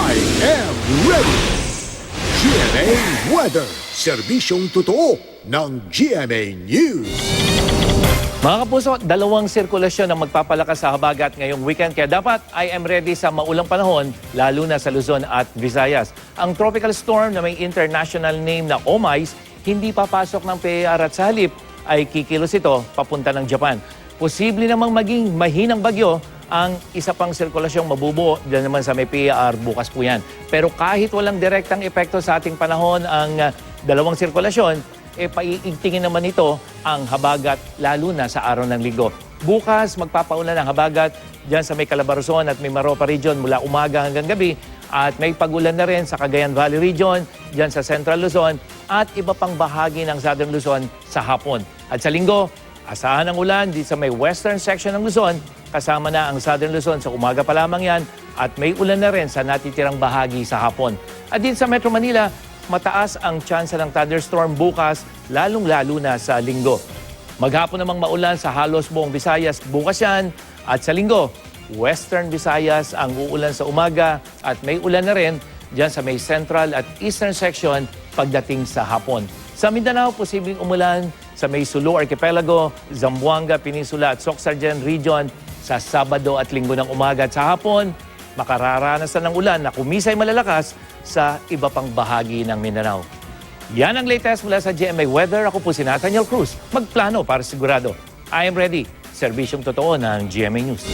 I am ready! GMA Weather, serbisyong totoo ng GMA News. Mga kapuso, dalawang sirkulasyon ang magpapalakas sa habagat ngayong weekend kaya dapat I am ready sa maulang panahon lalo na sa Luzon at Visayas. Ang tropical storm na may international name na Omais hindi papasok ng PAR at sa halip ay kikilos ito papunta ng Japan. Posible namang maging mahinang bagyo ang isa pang sirkulasyong mabubuo dyan naman sa may PAR bukas po yan. Pero kahit walang direktang epekto sa ating panahon ang dalawang sirkulasyon, paiigtingin naman ito ang habagat lalo na sa araw ng linggo. Bukas magpapaulan ang habagat dyan sa may Calabarzon at may Maropa region mula umaga hanggang gabi at may pagulan na rin sa Cagayan Valley region, dyan sa Central Luzon at iba pang bahagi ng Southern Luzon sa hapon. At sa linggo, asahan ang ulan dito sa may western section ng Luzon, kasama na ang Southern Luzon sa umaga pa lamang yan at may ulan na rin sa natitirang bahagi sa hapon. At din sa Metro Manila, mataas ang tsansa ng thunderstorm bukas, lalong-lalo na sa linggo. Maghapon namang maulan sa halos buong Visayas bukas yan at sa linggo, Western Visayas ang uulan sa umaga at may ulan na rin dyan sa may central at eastern section pagdating sa hapon. Sa Mindanao, posibleng umulan sa may Sulu Archipelago, Zamboanga Peninsula at Sorsogon region sa Sabado at Linggo ng umaga at sa hapon, makararanasan ng ulan na kumisay malalakas sa iba pang bahagi ng Mindanao. Yan ang latest mula sa GMA Weather. Ako po si Nathaniel Cruz. Magplano para sigurado. I am ready. Serbisyong totoo ng GMA News.